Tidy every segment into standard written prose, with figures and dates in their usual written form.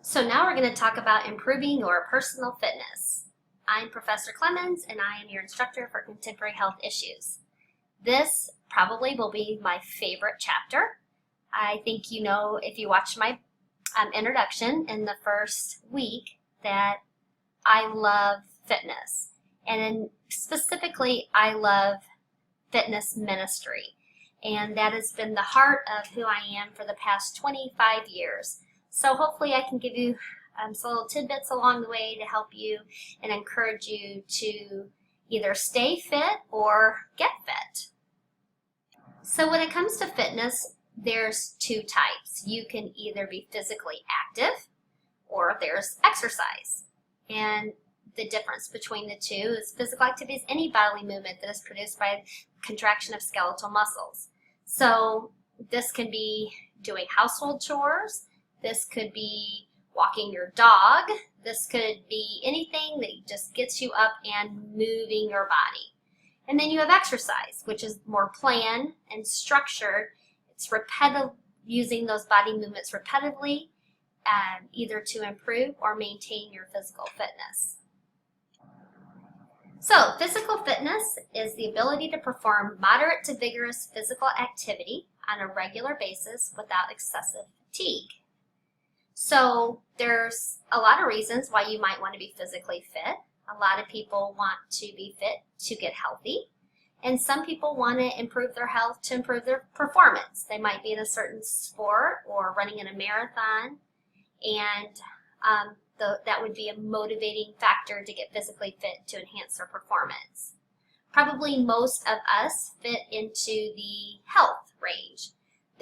So now we're going to talk about improving your personal fitness. I'm Professor Clemens and I am your instructor for contemporary health issues. This probably will be my favorite chapter. I think you know if you watched my introduction in the first week that I love fitness. And specifically, I love fitness ministry. And that has been the heart of who I am for the past 25 years. So hopefully I can give you some little tidbits along the way to help you and encourage you to either stay fit or get fit. So when it comes to fitness, there's two types. You can either be physically active or there's exercise. And the difference between the two is physical activity is any bodily movement that is produced by contraction of skeletal muscles. So this can be doing household chores. This could be walking your dog. This could be anything that just gets you up and moving your body. And then you have exercise, which is more planned and structured. It's repetitive, using those body movements repetitively, either to improve or maintain your physical fitness. So, physical fitness is the ability to perform moderate to vigorous physical activity on a regular basis without excessive fatigue. So there's a lot of reasons why you might want to be physically fit. A lot of people want to be fit to get healthy. And some people want to improve their health to improve their performance. They might be in a certain sport or running in a marathon. And that would be a motivating factor to get physically fit to enhance their performance. Probably most of us fit into the health range,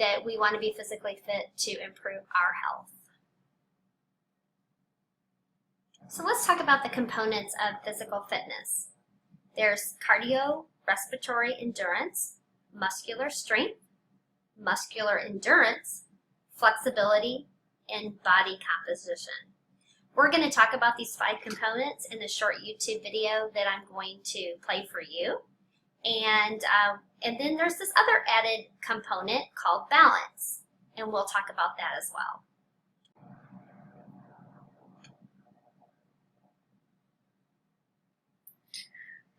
that we want to be physically fit to improve our health. So let's talk about the components of physical fitness. There's cardiorespiratory endurance, muscular strength, muscular endurance, flexibility, and body composition. We're going to talk about these 5 components in the short YouTube video that I'm going to play for you. And then there's this other added component called balance, and we'll talk about that as well.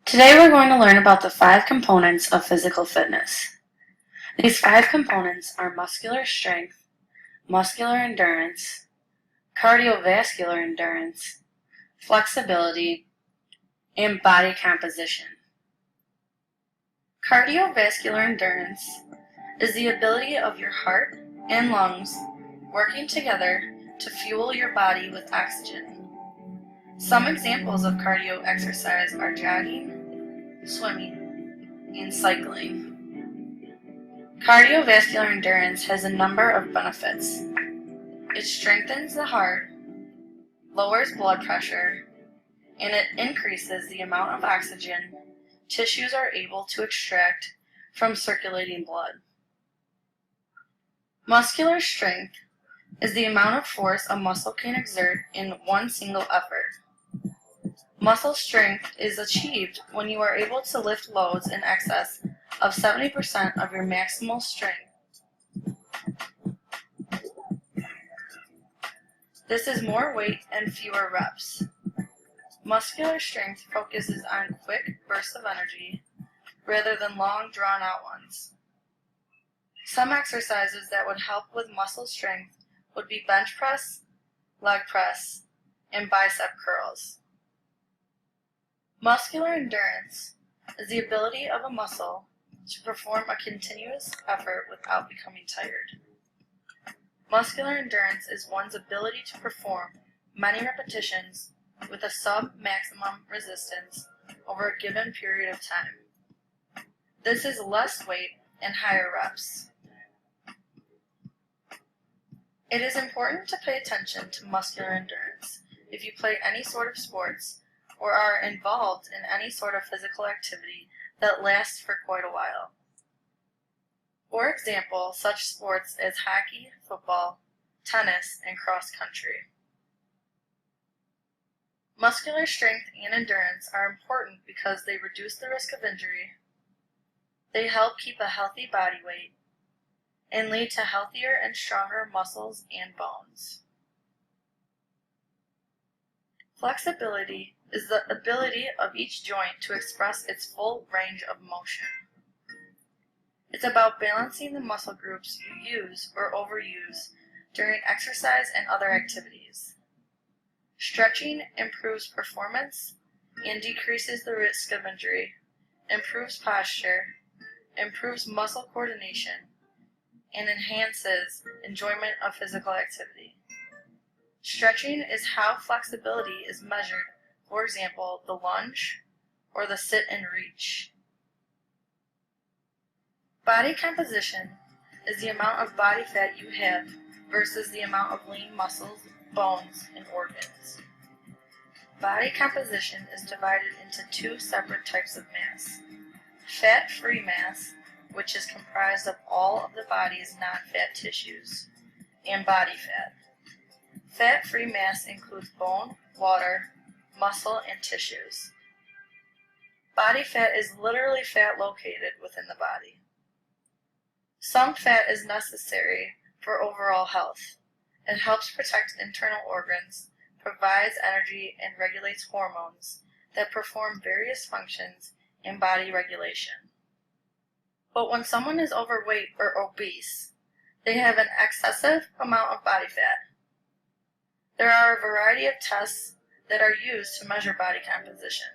Today we're going to learn about the 5 components of physical fitness. These 5 components are muscular strength, muscular endurance, cardiovascular endurance, flexibility, and body composition. Cardiovascular endurance is the ability of your heart and lungs working together to fuel your body with oxygen. Some examples of cardio exercise are jogging, swimming, and cycling. Cardiovascular endurance has a number of benefits. It strengthens the heart, lowers blood pressure, and it increases the amount of oxygen tissues are able to extract from circulating blood. Muscular strength is the amount of force a muscle can exert in one single effort. Muscle strength is achieved when you are able to lift loads in excess of 70% of your maximal strength. This is more weight and fewer reps. Muscular strength focuses on quick bursts of energy rather than long, drawn-out ones. Some exercises that would help with muscle strength would be bench press, leg press, and bicep curls. Muscular endurance is the ability of a muscle to perform a continuous effort without becoming tired. Muscular endurance is one's ability to perform many repetitions with a sub-maximum resistance over a given period of time. This is less weight and higher reps. It is important to pay attention to muscular endurance if you play any sort of sports or are involved in any sort of physical activity that lasts for quite a while. For example, such sports as hockey, football, tennis, and cross country. Muscular strength and endurance are important because they reduce the risk of injury, they help keep a healthy body weight, and lead to healthier and stronger muscles and bones. Flexibility is the ability of each joint to express its full range of motion. It's about balancing the muscle groups you use or overuse during exercise and other activities. Stretching improves performance and decreases the risk of injury, improves posture, improves muscle coordination, and enhances enjoyment of physical activity. Stretching is how flexibility is measured, for example, the lunge or the sit and reach. Body composition is the amount of body fat you have versus the amount of lean muscles, bones, and organs. Body composition is divided into two separate types of mass: fat-free mass, which is comprised of all of the body's non-fat tissues, and body fat. Fat-free mass includes bone, water, muscle, and tissues. Body fat is literally fat located within the body. Some fat is necessary for overall health. It helps protect internal organs, provides energy, and regulates hormones that perform various functions in body regulation. But when someone is overweight or obese, they have an excessive amount of body fat. There are a variety of tests that are used to measure body composition.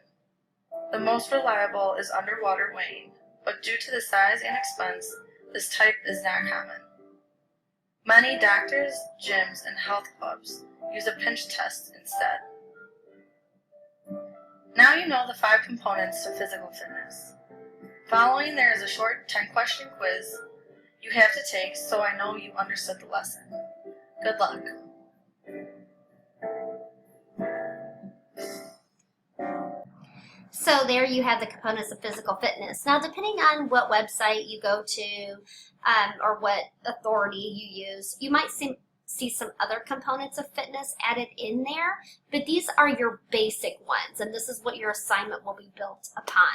The most reliable is underwater weighing, but due to the size and expense, this type is not common. Many doctors, gyms, and health clubs use a pinch test instead. Now you know the 5 components to physical fitness. Following, there is a short 10-question quiz you have to take so I know you understood the lesson. Good luck. So there you have the components of physical fitness. Now, depending on what website you go to or what authority you use, you might see some other components of fitness added in there, but these are your basic ones, and this is what your assignment will be built upon.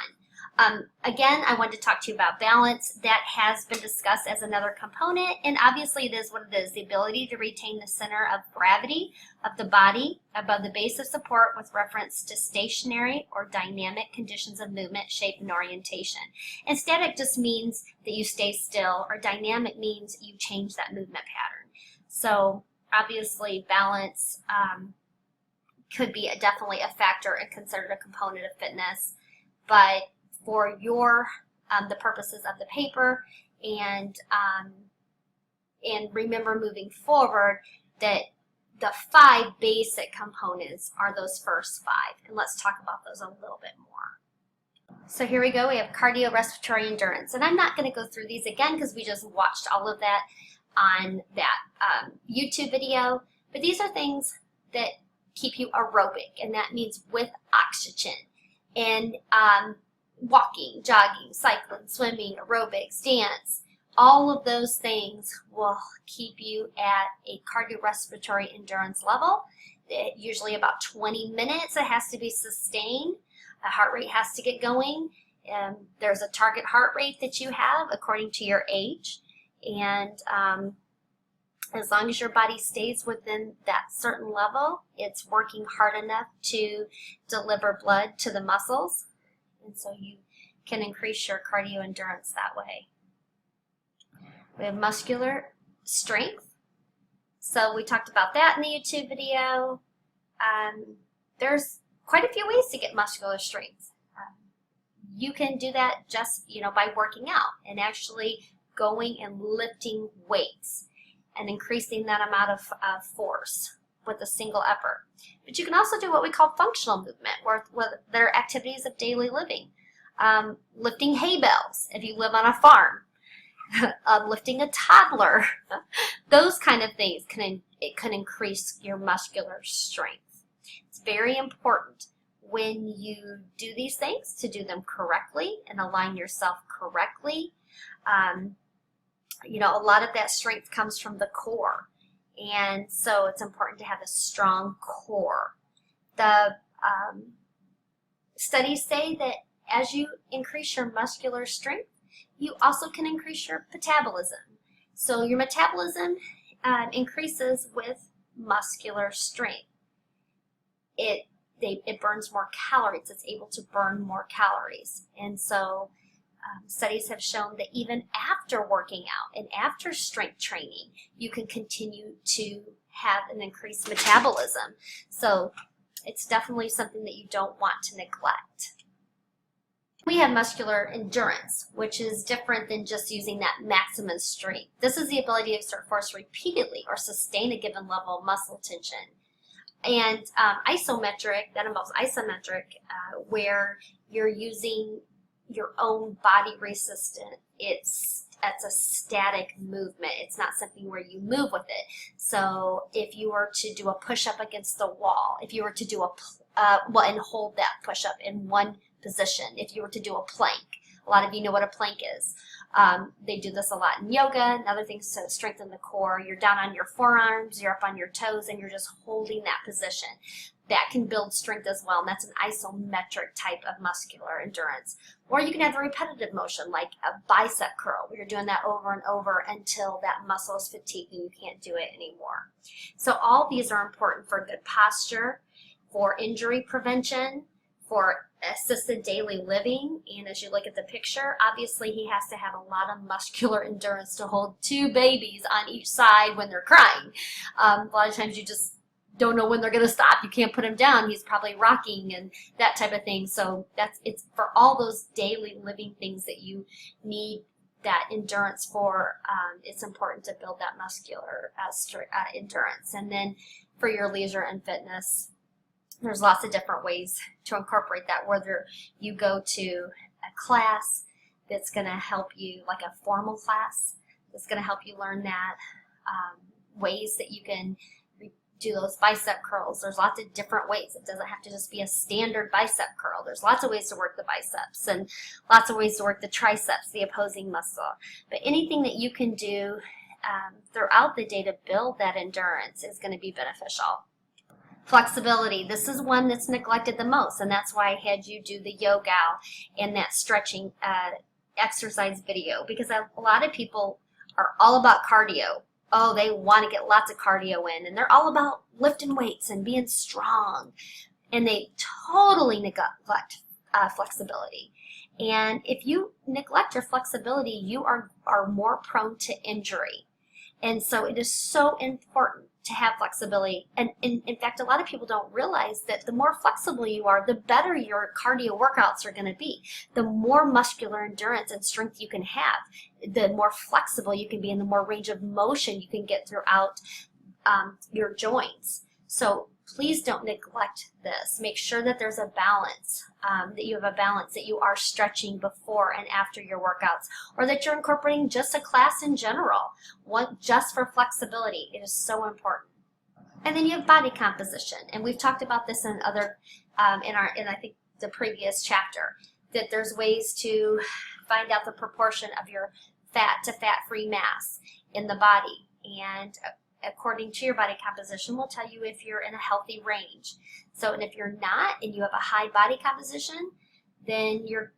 Again, I wanted to talk to you about balance. That has been discussed as another component, and obviously it is what it is, the ability to retain the center of gravity of the body above the base of support with reference to stationary or dynamic conditions of movement, shape, and orientation. And static just means that you stay still, or dynamic means you change that movement pattern. So obviously balance could be definitely a factor and considered a component of fitness, but for your the purposes of the paper and remember moving forward that the 5 basic components are those first 5, and let's talk about those a little bit more. So here we go. We have cardiorespiratory endurance, and I'm not going to go through these again because we just watched all of that on that YouTube video, but these are things that keep you aerobic, and that means with oxygen, and walking, jogging, cycling, swimming, aerobics, dance, all of those things will keep you at a cardiorespiratory endurance level. Usually about 20 minutes. It has to be sustained. The heart rate has to get going. There's a target heart rate that you have according to your age, and as long as your body stays within that certain level, it's working hard enough to deliver blood to the muscles, and so you can increase your cardio endurance that way. We have muscular strength. So we talked about that in the YouTube video. There's quite a few ways to get muscular strength. You can do that just by working out and actually going and lifting weights and increasing that amount of force with a single effort. But you can also do what we call functional movement, where there are activities of daily living. Lifting hay bales if you live on a farm, lifting a toddler, those kind of things can increase your muscular strength. It's very important when you do these things to do them correctly and align yourself correctly. A lot of that strength comes from the core, and so it's important to have a strong core. The studies say that as you increase your muscular strength, you also can increase your metabolism. So your metabolism increases with muscular strength. It it burns more calories. It's able to burn more calories. And so studies have shown that even after working out and after strength training, you can continue to have an increased metabolism. So it's definitely something that you don't want to neglect. We have muscular endurance, which is different than just using that maximum strength. This is the ability to exert force repeatedly or sustain a given level of muscle tension. And isometric, that involves isometric, where you're using your own body resistance. It's a static movement. It's not something where you move with it. So if you were to do a push-up against the wall, if you were to do and hold that push-up in one position, if you were to do a plank, a lot of you know what a plank is. They do this a lot in yoga and other things to strengthen the core. You're down on your forearms, you're up on your toes, and you're just holding that position. That can build strength as well, and that's an isometric type of muscular endurance. Or you can have the repetitive motion, like a bicep curl, where you're doing that over and over until that muscle is fatigued and you can't do it anymore. So all these are important for good posture, for injury prevention, for assisted daily living. And as you look at the picture, obviously he has to have a lot of muscular endurance to hold 2 babies on each side when they're crying. A lot of times you just don't know when they're going to stop. You can't put him down. He's probably rocking and that type of thing. So it's for all those daily living things that you need that endurance for. It's important to build that muscular endurance. And then for your leisure and fitness, there's lots of different ways to incorporate that, whether you go to a class that's going to help you, like a formal class that's going to help you learn that, ways that you can do those bicep curls. There's lots of different ways. It doesn't have to just be a standard bicep curl. There's lots of ways to work the biceps and lots of ways to work the triceps, the opposing muscle. But anything that you can do throughout the day to build that endurance is going to be beneficial. Flexibility. This is one that's neglected the most, and that's why I had you do the yoga and that stretching exercise video, because a lot of people are all about cardio. Oh, they want to get lots of cardio in, and they're all about lifting weights and being strong, and they totally neglect flexibility. And if you neglect your flexibility, you are more prone to injury. And so it is so important to have flexibility. And in fact, a lot of people don't realize that the more flexible you are, the better your cardio workouts are going to be. The more muscular endurance and strength you can have, the more flexible you can be, and the more range of motion you can get throughout your joints. So please don't neglect this. Make sure that there's a balance, that you have a balance, that you are stretching before and after your workouts, or that you're incorporating just a class in general, one just for flexibility. It is so important. And then you have body composition, and we've talked about this in other, in I think the previous chapter, that there's ways to find out the proportion of your fat to fat-free mass in the body, and according to your body composition will tell you if you're in a healthy range. So, and if you're not, and you have a high body composition, then you're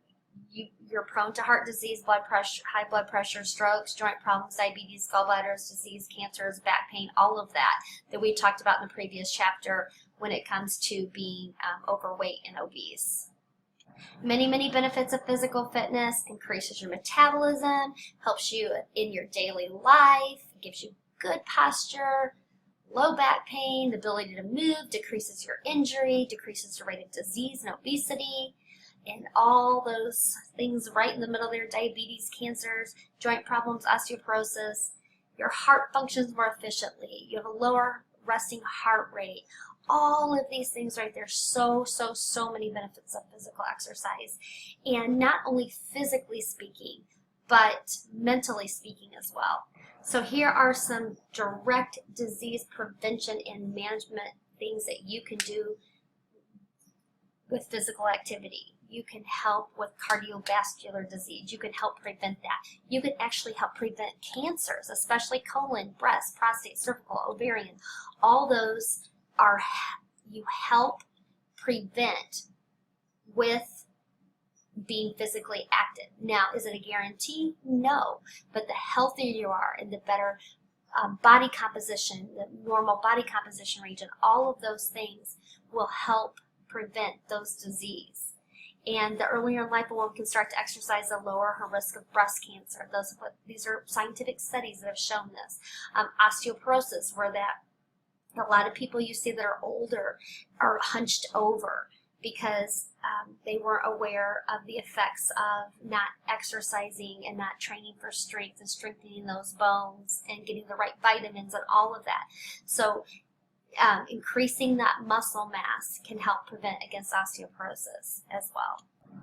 prone to heart disease, blood pressure, high blood pressure, strokes, joint problems, diabetes, gallbladders disease, cancers, back pain, all of that we talked about in the previous chapter when it comes to being overweight and obese. Many, many benefits of physical fitness: increases your metabolism, helps you in your daily life, gives you good posture, low back pain, the ability to move, decreases your injury, decreases the rate of disease and obesity, and all those things right in the middle there: diabetes, cancers, joint problems, osteoporosis. Your heart functions more efficiently. You have a lower resting heart rate. All of these things right there, so many benefits of physical exercise. And not only physically speaking, but mentally speaking as well. So here are some direct disease prevention and management things that you can do with physical activity. You can help with cardiovascular disease. You can help prevent that. You can actually help prevent cancers, especially colon, breast, prostate, cervical, ovarian. All those are, you help prevent with being physically active. Now, is it a guarantee? No. But the healthier you are and the better body composition, the normal body composition range, and all of those things will help prevent those diseases. And the earlier in life a woman can start to exercise, the lower her risk of breast cancer. These are scientific studies that have shown this. Osteoporosis, where a lot of people you see that are older are hunched over because they weren't aware of the effects of not exercising and not training for strength and strengthening those bones and getting the right vitamins and all of that. So increasing that muscle mass can help prevent against osteoporosis as well.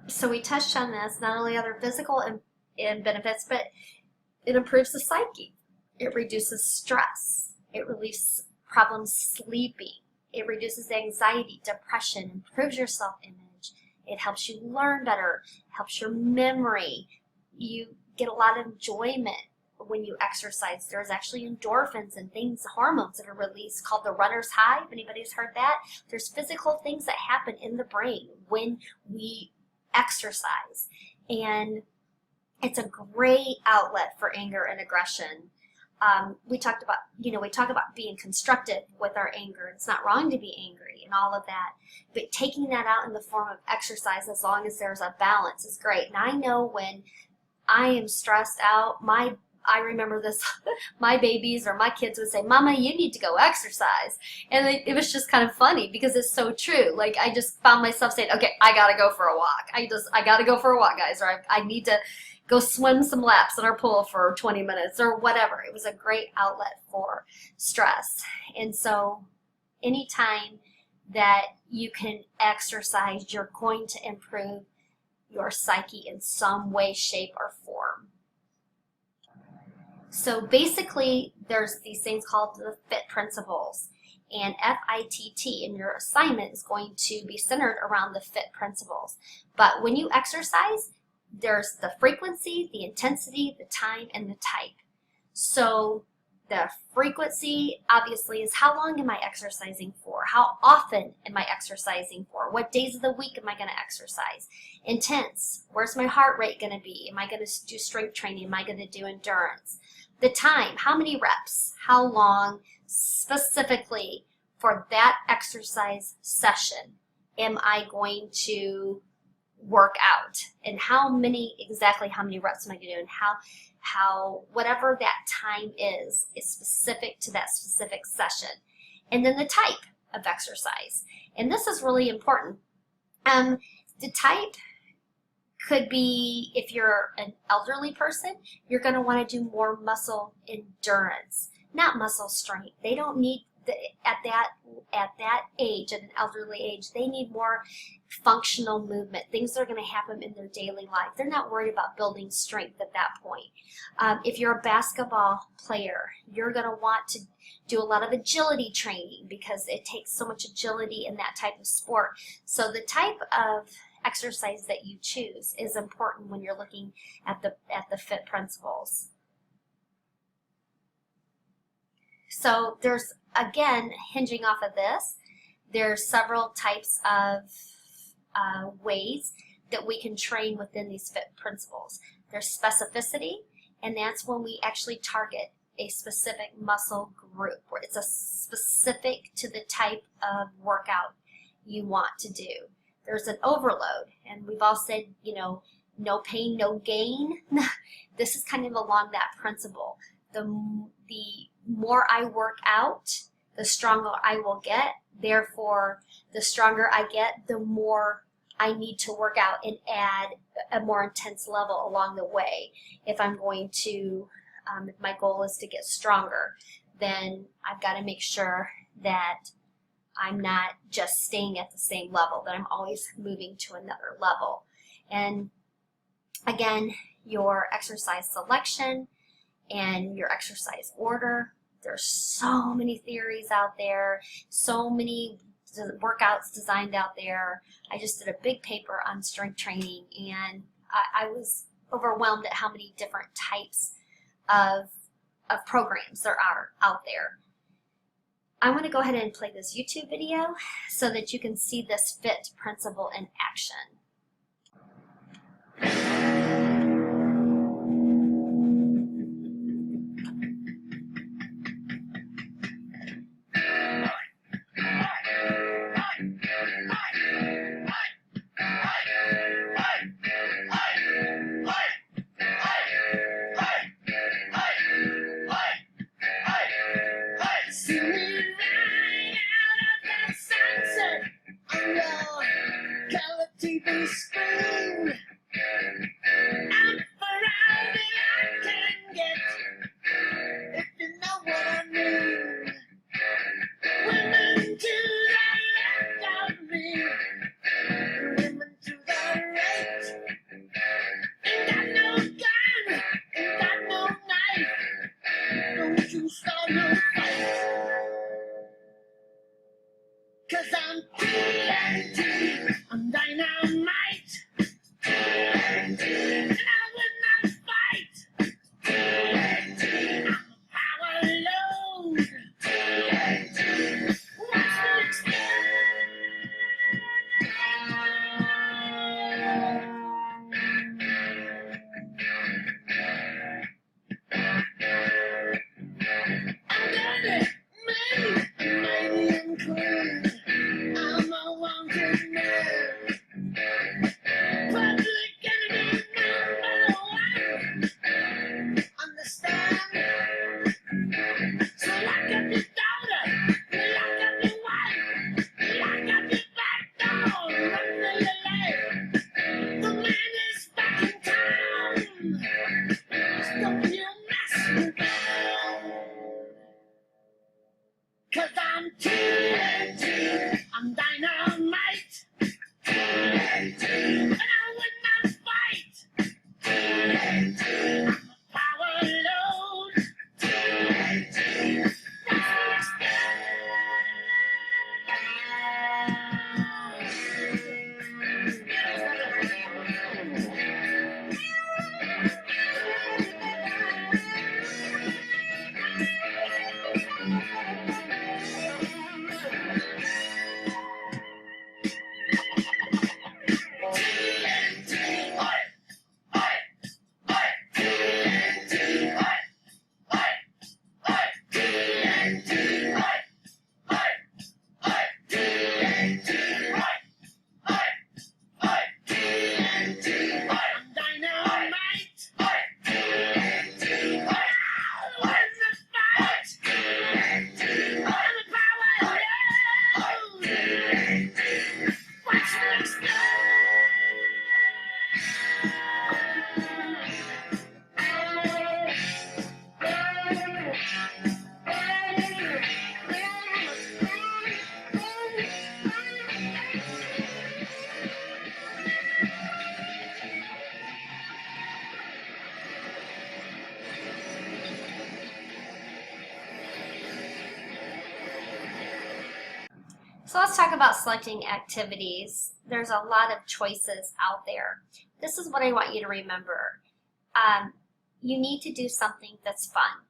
So we touched on this, not only other physical and benefits, but it improves the psyche. It reduces stress. It relieves problems sleeping. It reduces anxiety, depression, improves your self-image. It helps you learn better, helps your memory. You get a lot of enjoyment when you exercise. There's actually endorphins and things, hormones that are released called the runner's high, if anybody's heard that. There's physical things that happen in the brain when we exercise. And it's a great outlet for anger and aggression. We talk about being constructive with our anger. It's not wrong to be angry and all of that, but taking that out in the form of exercise, as long as there's a balance, is great. And I know when I am stressed out, I remember this, my babies or my kids would say, "Mama, you need to go exercise." And it was just kind of funny because it's so true. Like, I just found myself saying, "Okay, I gotta go for a walk. I gotta go for a walk, guys," or I need to go swim some laps in our pool for 20 minutes or whatever. It was a great outlet for stress. And so anytime that you can exercise, you're going to improve your psyche in some way, shape, or form. So basically, there's these things called the FIT principles, and FITT, and your assignment is going to be centered around the FIT principles. But when you exercise, there's the frequency, the intensity, the time, and the type. So the frequency, obviously, is how long am I exercising for? How often am I exercising for? What days of the week am I going to exercise? Intense, where's my heart rate going to be? Am I going to do strength training? Am I going to do endurance? The time, how many reps? How long specifically for that exercise session am I going to work out? And exactly how many reps am I going to do? And how whatever that time is specific to that specific session. And then the type of exercise. And this is really important. The type could be, if you're an elderly person, you're going to want to do more muscle endurance, not muscle strength. They don't need at that age, at an elderly age, they need more functional movement, things that are going to happen in their daily life. They're not worried about building strength at that point. If you're a basketball player, you're going to want to do a lot of agility training because it takes so much agility in that type of sport. So the type of exercise that you choose is important when you're looking at the FIT principles. So there's, again, hinging off of this, there's several types of ways that we can train within these FIT principles. There's specificity, and that's when we actually target a specific muscle group, where it's a specific to the type of workout you want to do. There's an overload, and we've all said, no pain, no gain. This is kind of along that principle. The more I work out, the stronger I will get. Therefore, the stronger I get, the more I need to work out and add a more intense level along the way. If I'm going to, if my goal is to get stronger, then I've got to make sure that I'm not just staying at the same level, that I'm always moving to another level. And again, your exercise selection and your exercise order. There's so many theories out there, so many workouts designed out there. I just did a big paper on strength training, and I was overwhelmed at how many different types of programs there are out there. I want to go ahead and play this YouTube video so that you can see this FIT principle in action. 'Cause I'm TNT, I'm dynamite. TNT, and I will not fight. TNT, I'm a power load. TNT, watch me explode. I'm dirty, mean, mighty and clean. I'm a wanted man. Public enemy #1. Understand? So lock up your daughter, lock up your wife, lock up your back door, run for your life. The man is back in town. Stop your mess with me. 'Cause I'm TNT, I'm dynamite. TNT, and I would not fight. TNT, I'm a power load. TNT, that's the TNT, oi, oi, oi. TNT, oi, oi, oi. TNT, oi, oi, oi. TNT, oi, oi, oi. TNT, oi. I'm dynamite. Oi. TNT, oi. Where's the fight? TNT, oi. I'm a power load. TNT, watch me explode. So let's talk about selecting activities. There's a lot of choices out there. This is what I want you to remember. You need to do something that's fun.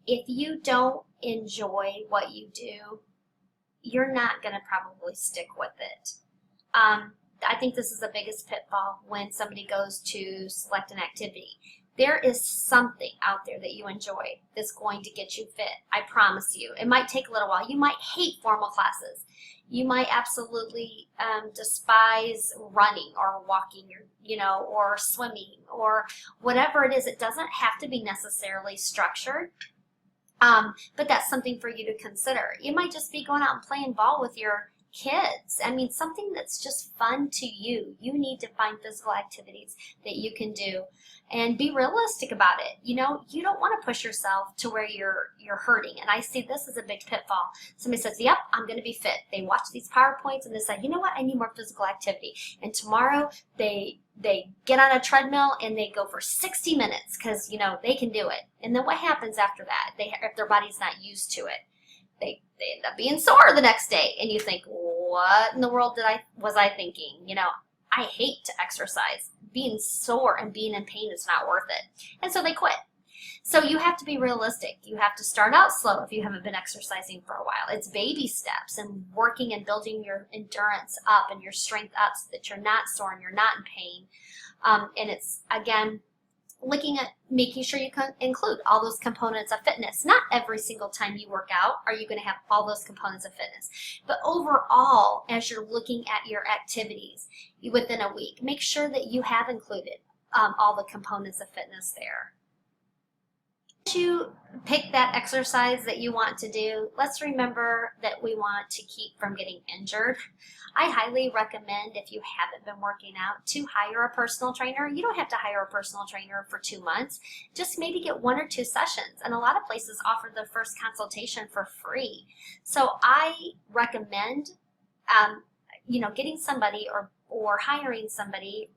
If you don't enjoy what you do, you're not going to probably stick with it. I think this is the biggest pitfall when somebody goes to select an activity. There is something out there that you enjoy that's going to get you fit. I promise you. It might take a little while. You might hate formal classes. You might absolutely despise running or walking, or swimming or whatever it is. It doesn't have to be necessarily structured. But that's something for you to consider. You might just be going out and playing ball with your kids. I mean, something that's just fun to you. You need to find physical activities that you can do and be realistic about it. You don't want to push yourself to where you're hurting. And I see this as a big pitfall. Somebody says, yep, I'm going to be fit. They watch these PowerPoints and they say, you know what, I need more physical activity. And tomorrow they get on a treadmill and they go for 60 minutes because, they can do it. And then what happens after that? If their body's not used to it, they end up being sore the next day. And you think, what in the world was I thinking? I hate to exercise. Being sore and being in pain is not worth it. And so they quit. So you have to be realistic. You have to start out slow if you haven't been exercising for a while. It's baby steps and working and building your endurance up and your strength up so that you're not sore and you're not in pain. And it's, again, looking at making sure you can include all those components of fitness. Not every single time you work out are you going to have all those components of fitness. But overall, as you're looking at your activities within a week, make sure that you have included all the components of fitness there. As you pick that exercise that you want to do, let's remember that we want to keep from getting injured. I highly recommend, if you haven't been working out, to hire a personal trainer. You don't have to hire a personal trainer for 2 months. Just maybe get 1 or 2 sessions. And a lot of places offer the first consultation for free. So I recommend getting somebody or hiring somebody,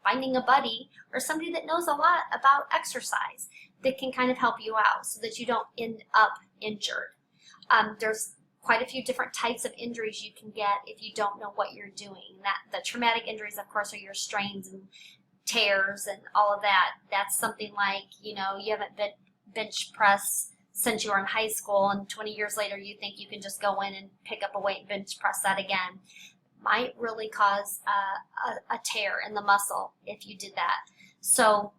finding a buddy or somebody that knows a lot about exercise that can kind of help you out so that you don't end up injured. There's quite a few different types of injuries you can get if you don't know what you're doing. That the traumatic injuries, of course, are your strains and tears and all of that. That's something like, you haven't been bench press since you were in high school, and 20 years later you think you can just go in and pick up a weight and bench press that again. Might really cause a tear in the muscle if you did that. So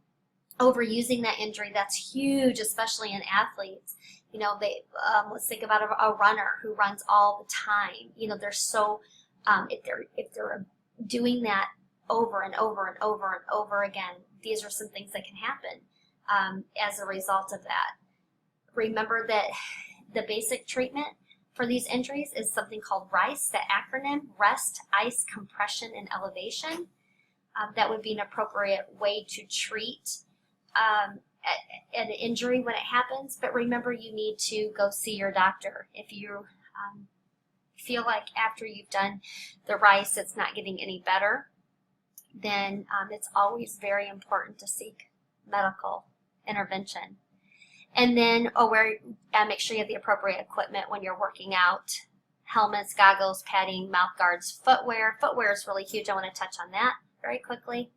overusing that injury, that's huge, especially in athletes. Let's think about a runner who runs all the time. They're so if they're doing that over and over and over and over again, these are some things that can happen as a result of that. Remember that the basic treatment for these injuries is something called RICE, the acronym: rest, ice, compression, and elevation. That would be an appropriate way to treat an injury when it happens. But remember, you need to go see your doctor. If you feel like after you've done the RICE it's not getting any better, then it's always very important to seek medical intervention. And then make sure you have the appropriate equipment when you're working out: helmets, goggles, padding, mouth guards, footwear. Footwear is really huge. I want to touch on that very quickly.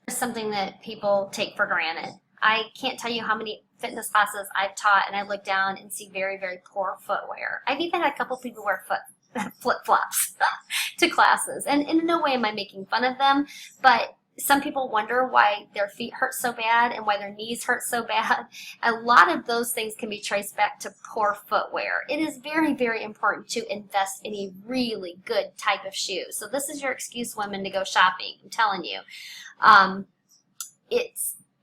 It's something that people take for granted. I can't tell you how many fitness classes I've taught and I look down and see very, very poor footwear. I've even had a couple people wear flip-flops to classes. And in no way am I making fun of them, but some people wonder why their feet hurt so bad and why their knees hurt so bad. A lot of those things can be traced back to poor footwear. It is very, very important to invest in a really good type of shoe. So this is your excuse, women, to go shopping. I'm telling you.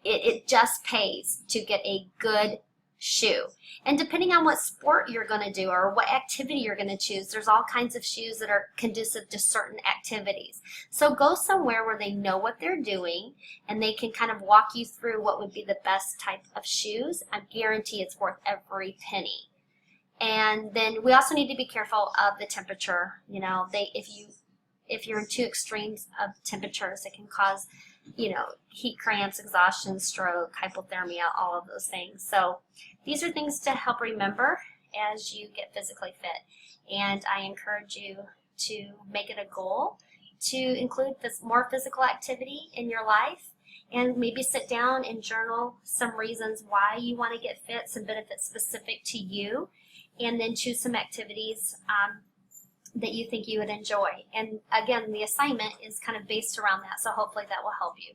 It just pays to get a good shoe. And depending on what sport you're going to do or what activity you're going to choose, there's all kinds of shoes that are conducive to certain activities. So go somewhere where they know what they're doing and they can kind of walk you through what would be the best type of shoes. I guarantee it's worth every penny. And then we also need to be careful of the temperature. If you're in two extremes of temperatures, it can cause heat cramps, exhaustion, stroke, hypothermia, all of those things. So these are things to help remember as you get physically fit. And I encourage you to make it a goal to include more physical activity in your life, and maybe sit down and journal some reasons why you want to get fit, some benefits specific to you, and then choose some activities that you think you would enjoy. And again, the assignment is kind of based around that, so hopefully that will help you.